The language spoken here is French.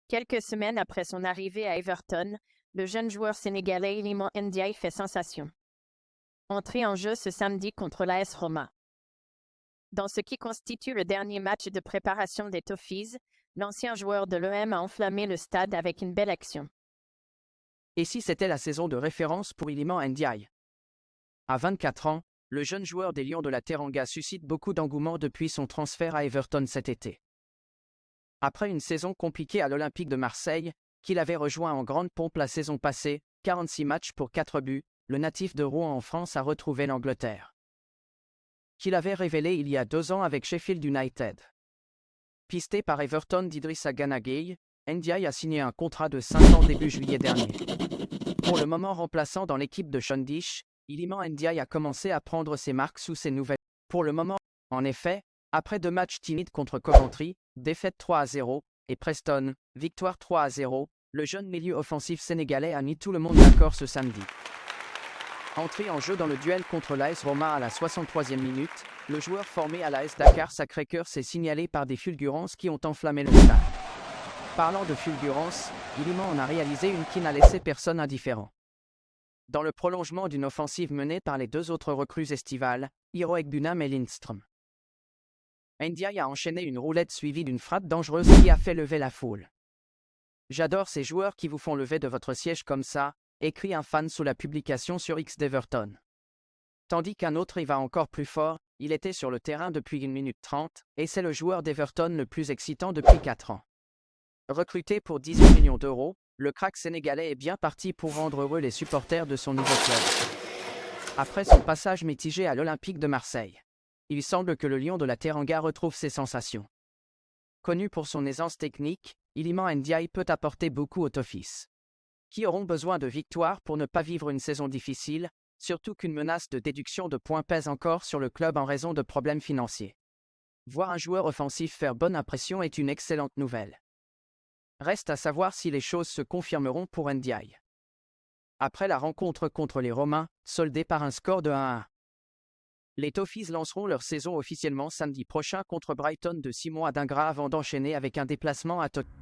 Quelques semaines après son arrivée à Everton, le jeune joueur sénégalais Iliman Ndiaye fait sensation. Entré en jeu ce samedi contre l'AS Roma. Dans ce qui constitue le dernier match de préparation des Toffees, l'ancien joueur de l'OM a enflammé le stade avec une belle action. Et si c'était la saison de référence pour Iliman Ndiaye? À 24 ans, le jeune joueur des Lions de la Teranga suscite beaucoup d'engouement depuis son transfert à Everton cet été. Après une saison compliquée à l'Olympique de Marseille, qu'il avait rejoint en grande pompe la saison passée, 46 matchs pour 4 buts, le natif de Rouen en France a retrouvé l'Angleterre. Qu'il avait révélé il y a 2 ans avec Sheffield United. Pisté par Everton d'Idrissa Gana Gueye, Ndiaye a signé un contrat de 5 ans début juillet dernier. Pour le moment remplaçant dans l'équipe de Sean Dyche, Iliman Ndiaye a commencé à prendre ses marques sous ses nouvelles. Pour le moment, en effet, après 2 matchs timides contre Coventry, défaite 3-0, et Preston, victoire 3-0, le jeune milieu offensif sénégalais a mis tout le monde d'accord ce samedi. Entré en jeu dans le duel contre l'AS Roma à la 63e minute, le joueur formé à l'AS Dakar Sacré-Cœur s'est signalé par des fulgurances qui ont enflammé le stade. Parlant de fulgurance, Iliman en a réalisé une qui n'a laissé personne indifférent. Dans le prolongement d'une offensive menée par les 2 autres recrues estivales, Hiro Egbunam et Lindström. Ndiaye a enchaîné une roulette suivie d'une frappe dangereuse qui a fait lever la foule. J'adore ces joueurs qui vous font lever de votre siège comme ça, écrit un fan sous la publication sur X d'Everton. Tandis qu'un autre y va encore plus fort, il était sur le terrain depuis 1 minute 30, et c'est le joueur d'Everton le plus excitant depuis 4 ans. Recruté pour 18 millions d'euros, le crack sénégalais est bien parti pour rendre heureux les supporters de son nouveau club. Après son passage mitigé à l'Olympique de Marseille, il semble que le Lion de la Teranga retrouve ses sensations. Connu pour son aisance technique, Iliman Ndiaye peut apporter beaucoup aux Toffees, qui auront besoin de victoires pour ne pas vivre une saison difficile, surtout qu'une menace de déduction de points pèse encore sur le club en raison de problèmes financiers. Voir un joueur offensif faire bonne impression est une excellente nouvelle. Reste à savoir si les choses se confirmeront pour Ndiaye. Après la rencontre contre les Romains, soldée par un score de 1-1. Les Toffees lanceront leur saison officiellement samedi prochain contre Brighton de Simon Adingra avant d'enchaîner avec un déplacement à Tottenham.